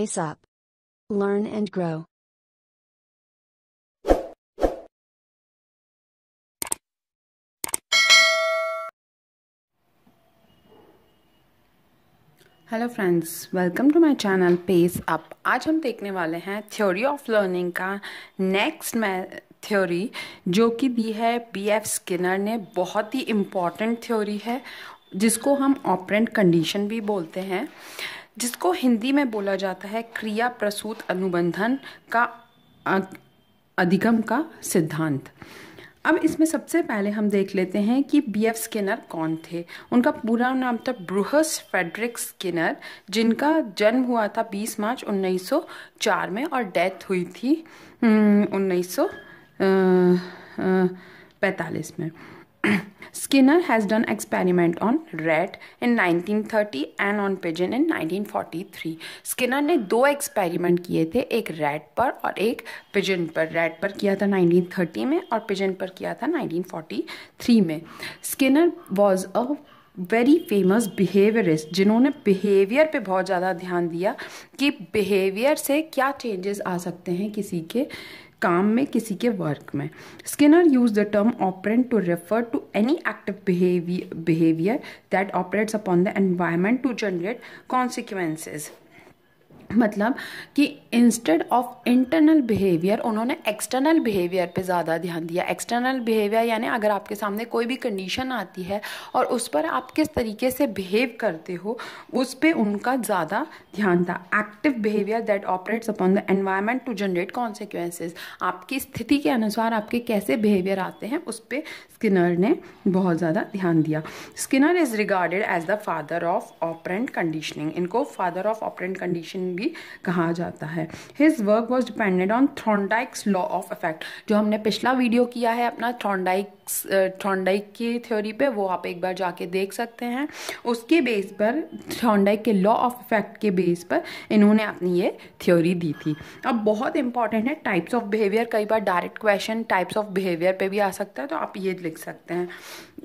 Pace up. Learn and grow. Hello friends, welcome to my channel pace up. आज हम देखने वाले हैं थ्योरी ऑफ लर्निंग का नेक्स्ट थ्योरी, जो कि दी है बीएफ स्किनर ने। बहुत ही इम्पॉर्टेंट थ्योरी है, जिसको हम ऑपरेंट कंडीशन भी बोलते हैं, जिसको हिंदी में बोला जाता है क्रिया प्रसूत अनुबंधन का अधिगम का सिद्धांत। अब इसमें सबसे पहले हम देख लेते हैं कि बीएफ स्किनर कौन थे। उनका पूरा नाम था ब्रूहस फ्रेडरिक स्किनर, जिनका जन्म हुआ था 20 मार्च 1904 में और डेथ हुई थी 1945 में। Skinner has done experiment on rat in 1930 and on pigeon in 1943. Skinner ने 2 एक्सपेरिमेंट किए थे, एक रैट पर और एक पिजन पर। रैट पर किया था 1930 में और पिजन पर किया था 1943 में। Skinner was a very famous behaviourist, जिन्होंने बिहेवियर पे बहुत ज़्यादा ध्यान दिया कि बिहेवियर से क्या चेंजेस आ सकते हैं किसी के काम में, किसी के वर्क में। Skinner use the term operant to refer to any active behaviour that operates upon the environment to generate consequences. मतलब कि इंस्टेड ऑफ इंटरनल बिहेवियर उन्होंने एक्सटर्नल बिहेवियर पे ज़्यादा ध्यान दिया। एक्सटर्नल बिहेवियर यानी अगर आपके सामने कोई भी कंडीशन आती है और उस पर आप किस तरीके से बिहेव करते हो, उस पर उनका ज़्यादा ध्यान था। Active behaviour that operates upon the environment to generate consequences, आपकी स्थिति के अनुसार आपके कैसे बिहेवियर आते हैं, उस पर स्किनर ने बहुत ज़्यादा ध्यान दिया। Skinner is regarded as the father of operant conditioning. इनको फादर ऑफ ऑपरेंट कंडीशनिंग भी कहा जाता है। His work was dependent on Thorndike's law of effect। जो हमने पिछला वीडियो किया है अपना थॉर्नडाइक की थ्योरी पे, वो आप एक बार जाके देख सकते हैं। उसके बेस पर, थॉर्नडाइक के लॉ ऑफ इफेक्ट के बेस पर इन्होंने अपनी ये थ्योरी दी थी। अब बहुत इंपॉर्टेंट है टाइप्स ऑफ बिहेवियर। कई बार direct question types of behaviour पे भी आ सकता है, तो आप ये लिख सकते हैं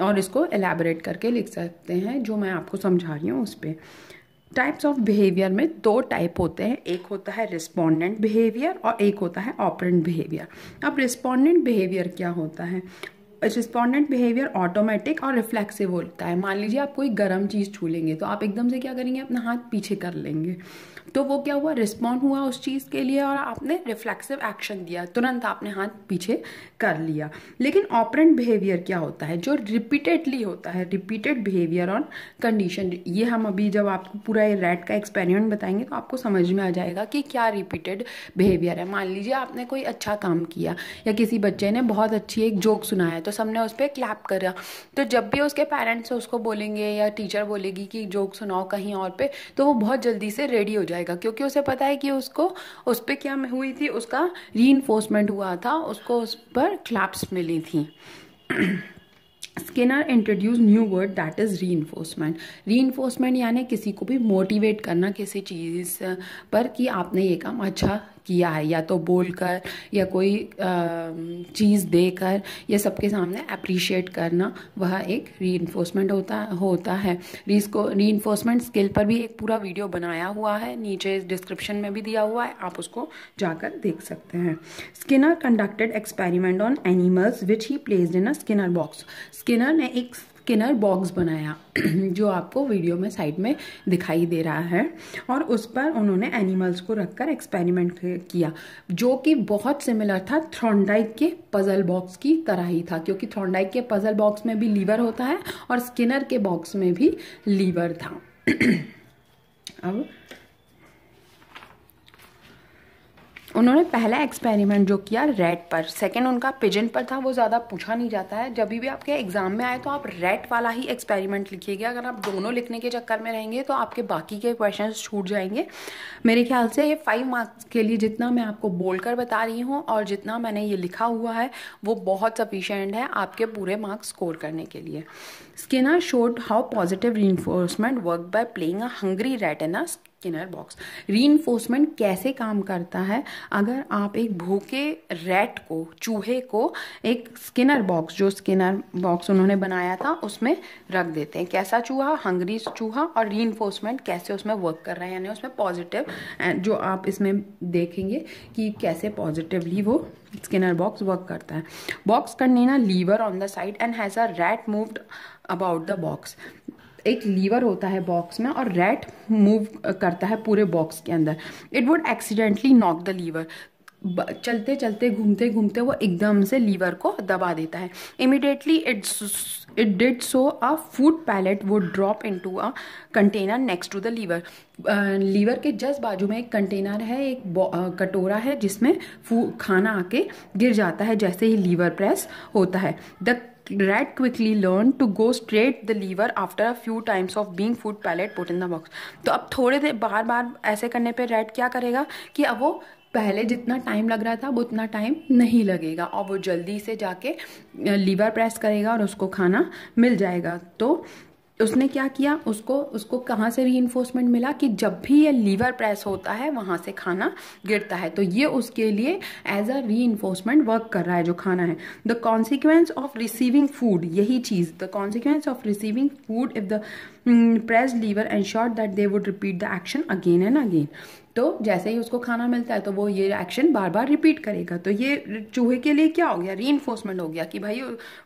और इसको एलैबोरेट करके लिख सकते हैं, जो मैं आपको समझा रही हूँ उस पर। टाइप्स ऑफ बिहेवियर में 2 टाइप होते हैं, एक होता है रिस्पोंडेंट बिहेवियर और एक होता है ऑपरेंट बिहेवियर। अब रिस्पोंडेंट बिहेवियर क्या होता है? रिस्पोंडेंट बिहेवियर ऑटोमेटिक और रिफ्लेक्सिव होता है। मान लीजिए आप कोई गर्म चीज़ छू लेंगे तो आप एकदम से क्या करेंगे, अपना हाथ पीछे कर लेंगे, तो वो क्या हुआ, रिस्पॉन्ड हुआ उस चीज़ के लिए और आपने रिफ्लेक्सिव एक्शन दिया, तुरंत आपने हाथ पीछे कर लिया। लेकिन ऑपरेंट बिहेवियर क्या होता है? जो रिपीटेडली होता है, रिपीटेड बिहेवियर ऑन कंडीशन। ये हम अभी जब आपको पूरा ये रैट का एक्सपेरिमेंट बताएंगे तो आपको समझ में आ जाएगा कि क्या रिपीटेड बिहेवियर है। मान लीजिए आपने कोई अच्छा काम किया या किसी बच्चे ने बहुत अच्छी एक जोक सुनाया तो सबने उस पर क्लैप करा, तो जब भी उसके पेरेंट्स उसको बोलेंगे या टीचर बोलेगी कि जोक सुनाओ कहीं और पे, तो वो बहुत जल्दी से रेडी हो जाएगा, क्योंकि उसे पता है कि उसको उस पर क्या हुई थी, उसका रीइंफोर्समेंट हुआ था, उसको उस पर क्लैप्स मिली थी। Skinner introduce new word that is reinforcement. Reinforcement यानी किसी को भी मोटिवेट करना किसी चीज़ पर कि आपने ये काम अच्छा किया है, या तो बोलकर या कोई चीज़ देकर या सबके सामने अप्रिशिएट करना, वह एक रीइंफोर्समेंट होता है। रीइंफोर्समेंट स्किल पर भी एक पूरा वीडियो बनाया हुआ है, नीचे डिस्क्रिप्शन में भी दिया हुआ है, आप उसको जाकर देख सकते हैं। Skinner conducted experiment on animals which he placed in a Skinner box. Skinner ने एक स्किनर बॉक्स बनाया जो आपको वीडियो में साइड में दिखाई दे रहा है, और उस पर उन्होंने एनिमल्स को रखकर एक्सपेरिमेंट किया, जो कि बहुत सिमिलर था थॉर्नडाइक के पजल बॉक्स की तरह ही था, क्योंकि थॉर्नडाइक के पजल बॉक्स में भी लीवर होता है और स्किनर के बॉक्स में भी लीवर था। अब उन्होंने पहला एक्सपेरिमेंट जो किया रैट पर, सेकंड उनका पिजन पर था, वो ज़्यादा पूछा नहीं जाता है। जब भी आपके एग्जाम में आए तो आप रैट वाला ही एक्सपेरिमेंट लिखिएगा। अगर आप दोनों लिखने के चक्कर में रहेंगे तो आपके बाकी के क्वेश्चंस छूट जाएंगे। मेरे ख्याल से ये 5 मार्क्स के लिए जितना मैं आपको बोलकर बता रही हूँ और जितना मैंने ये लिखा हुआ है वो बहुत सफिशिएंट है आपके पूरे मार्क्स स्कोर करने के लिए। Skinner showed how positive reinforcement work by playing a hungry rat in a Skinner box. Reinforcement कैसे काम करता है? अगर आप एक भूखे रैट को, चूहे को एक स्किनर बॉक्स, जो स्किनर बॉक्स उन्होंने बनाया था उसमें रख देते हैं, कैसा चूहा? हंग्री चूहा। और रीइंफोर्समेंट कैसे उसमें वर्क कर रहा है, यानी उसमें पॉजिटिव, जो आप इसमें देखेंगे कि कैसे पॉजिटिवली वो स्किनर बॉक्स वर्क करता है। Box contain a lever on the side and has a rat moved about the box. एक लीवर होता है बॉक्स में और रैट मूव करता है पूरे बॉक्स के अंदर। It would accidentally knock the lever. चलते चलते घूमते घूमते वो एकदम से लीवर को दबा देता है। Immediately it did so a food pellet would drop into a container next to the lever. Lever के जस्ट बाजू में एक कंटेनर है, एक कटोरा है जिसमें खाना आके गिर जाता है जैसे ही लीवर प्रेस होता है। The rat quickly learned to go straight the lever after a few times of being food pellet put in the box। तो अब थोड़े देर बार बार ऐसे करने पे रैट क्या करेगा कि अब वो पहले जितना टाइम लग रहा था वो उतना टाइम नहीं लगेगा और वो जल्दी से जाके लीवर प्रेस करेगा और उसको खाना मिल जाएगा। तो उसने क्या किया, उसको कहाँ से रीइंफोर्समेंट मिला कि जब भी ये लीवर प्रेस होता है वहां से खाना गिरता है, तो ये उसके लिए एज अ रीइंफोर्समेंट वर्क कर रहा है जो खाना है। The consequence of receiving food, यही चीज, the consequence of receiving food if the press lever ensured that they would repeat the action again and again. तो जैसे ही उसको खाना मिलता है तो वो ये एक्शन बार बार रिपीट करेगा। तो ये चूहे के लिए क्या हो गया, रीइंफोर्समेंट हो गया कि भाई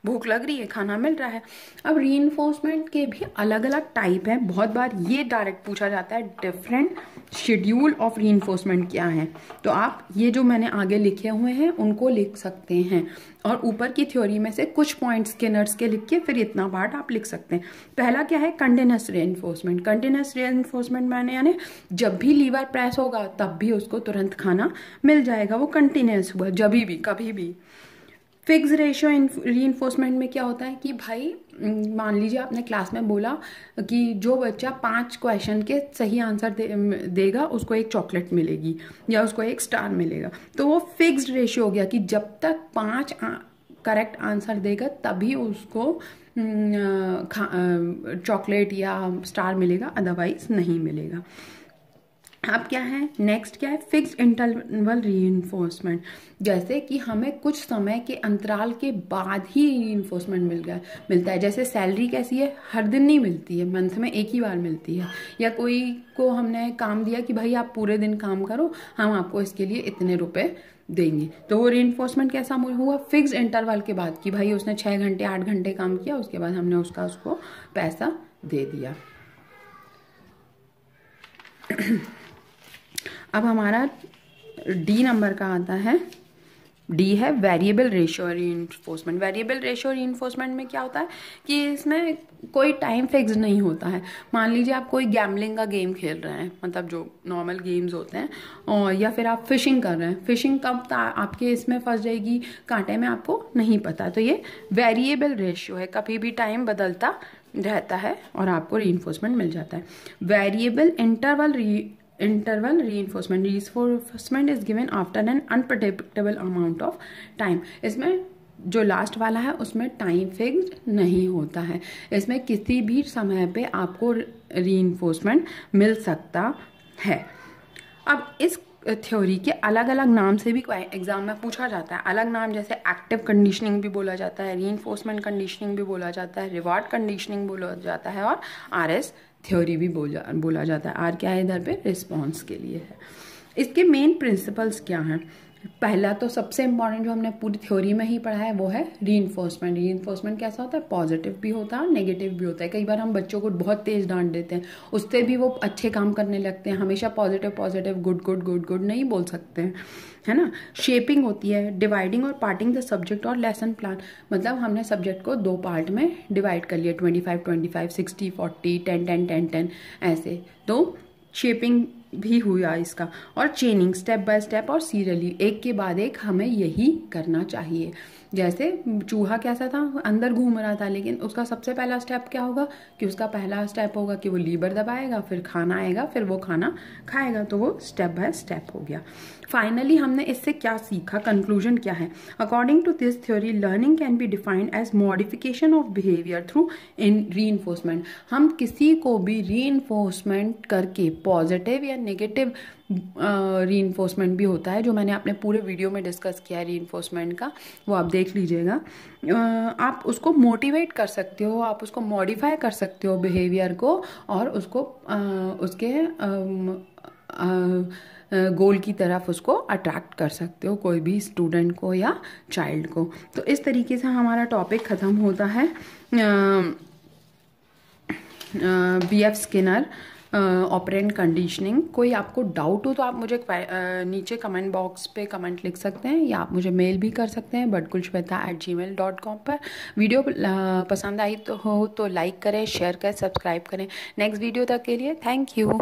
भूख लग रही है, खाना मिल रहा है। अब रीइंफोर्समेंट के भी अलग अलग टाइप हैं। बहुत बार ये डायरेक्ट पूछा जाता है डिफरेंट शेड्यूल ऑफ रीइंफोर्समेंट क्या है। तो आप ये जो मैंने आगे लिखे हुए हैं उनको लिख सकते हैं और ऊपर की थ्योरी में से कुछ पॉइंट्स स्किनर्स के लिख के फिर इतना पार्ट आप लिख सकते हैं। पहला क्या है, कंटिन्यूअस रीइंफोर्समेंट। कंटिन्यूअस रीइंफोर्समेंट मैंने यानी जब भी लीवर प्रेस होगा तब भी उसको तुरंत खाना मिल जाएगा, वो कंटिन्यूअस हुआ, जब भी कभी भी। फिक्स रेशियो रीइंफोर्समेंट में क्या होता है कि भाई मान लीजिए आपने क्लास में बोला कि जो बच्चा 5 क्वेश्चन के सही आंसर देगा उसको एक चॉकलेट मिलेगी या उसको एक स्टार मिलेगा। तो वो फिक्स्ड रेशियो हो गया कि जब तक 5 करेक्ट आंसर देगा तभी उसको चॉकलेट या स्टार मिलेगा, अदरवाइज नहीं मिलेगा। अब क्या है, नेक्स्ट क्या है, फिक्स्ड इंटरवल रीइंफोर्समेंट। जैसे कि हमें कुछ समय के अंतराल के बाद ही रीइंफोर्समेंट मिलता है। जैसे सैलरी कैसी है, हर दिन नहीं मिलती है, मंथ में एक ही बार मिलती है। या कोई को हमने काम दिया कि भाई आप पूरे दिन काम करो, हम आपको इसके लिए इतने रुपए देंगे। तो वो रीइंफोर्समेंट कैसा हुआ, फिक्स्ड इंटरवल के बाद कि भाई उसने 6 घंटे 8 घंटे काम किया, उसके बाद हमने उसको पैसा दे दिया। अब हमारा डी नंबर का आता है, डी है variable ratio reinforcement. Variable ratio reinforcement में क्या होता है कि इसमें कोई टाइम फिक्स नहीं होता है। मान लीजिए आप कोई गैम्बलिंग का गेम खेल रहे हैं, मतलब जो नॉर्मल गेम्स होते हैं, और या फिर आप फिशिंग कर रहे हैं। फिशिंग कब आपके इसमें फंस जाएगी, कांटे में, आपको नहीं पता। तो ये वेरिएबल रेशियो है, कभी भी टाइम बदलता रहता है और आपको रीइंफोर्समेंट मिल जाता है। Variable interval reinforcement is given after an unpredictable amount of time। इसमें जो लास्ट वाला है उसमें टाइम फिक्स्ड नहीं होता है, इसमें किसी भी समय पे आपको रीइंफोर्समेंट मिल सकता है। अब इस थ्योरी के अलग अलग नाम से भी एग्जाम में पूछा जाता है। अलग नाम जैसे एक्टिव कंडीशनिंग भी बोला जाता है, रीइंफोर्समेंट कंडीशनिंग भी बोला जाता है, रिवार्ड कंडीशनिंग बोला जाता है, और आरएस थ्योरी भी बोला जाता है। आर क्या है इधर पे, रिस्पॉन्स के लिए है। इसके मेन प्रिंसिपल्स क्या हैं? पहला तो सबसे इंपॉर्टेंट जो हमने पूरी थ्योरी में ही पढ़ा है वो है रीइंफोर्समेंट। रीइंफोर्समेंट कैसा होता है, पॉजिटिव भी होता है और नेगेटिव भी होता है। कई बार हम बच्चों को बहुत तेज डांट देते हैं, उससे भी वो अच्छे काम करने लगते हैं। हमेशा पॉजिटिव गुड नहीं बोल सकते हैं, है ना। शेपिंग होती है, डिवाइडिंग और पार्टिंग द सब्जेक्ट और लेसन प्लान। मतलब हमने सब्जेक्ट को 2 पार्ट में डिवाइड कर लिया, 25 60 40 10 10 ऐसे। तो शेपिंग भी हुआ इसका। और चेनिंग, स्टेप बाय स्टेप और सीरियली, एक के बाद एक हमें यही करना चाहिए। जैसे चूहा कैसा था, अंदर घूम रहा था, लेकिन उसका सबसे पहला स्टेप क्या होगा कि उसका पहला स्टेप होगा कि वो लीवर दबाएगा, फिर खाना आएगा, फिर वो खाना खाएगा। तो वो स्टेप बाय स्टेप हो गया। फाइनली हमने इससे क्या सीखा, कंक्लूजन क्या है? According to this theory learning can be defined as modification of behaviour through in reinforcement. हम किसी को भी रीइंफोर्समेंट करके, पॉजिटिव या नेगेटिव रीइंफोर्समेंट भी होता है जो मैंने अपने पूरे वीडियो में डिस्कस किया है रीइंफोर्समेंट का, वो आप देख लीजिएगा। आप उसको मोटिवेट कर सकते हो, आप उसको मॉडिफाई कर सकते हो बिहेवियर को, और उसको उसके गोल की तरफ उसको अट्रैक्ट कर सकते हो, कोई भी स्टूडेंट को या चाइल्ड को। तो इस तरीके से हमारा टॉपिक ख़त्म होता है B.F. Skinner operant conditioning. कोई आपको डाउट हो तो आप मुझे नीचे कमेंट बॉक्स पे कमेंट लिख सकते हैं, या आप मुझे मेल भी कर सकते हैं badkulshweta@gmail.com पर। वीडियो पसंद आई तो लाइक करें, शेयर करें, सब्सक्राइब करें। नेक्स्ट वीडियो तक के लिए थैंक यू।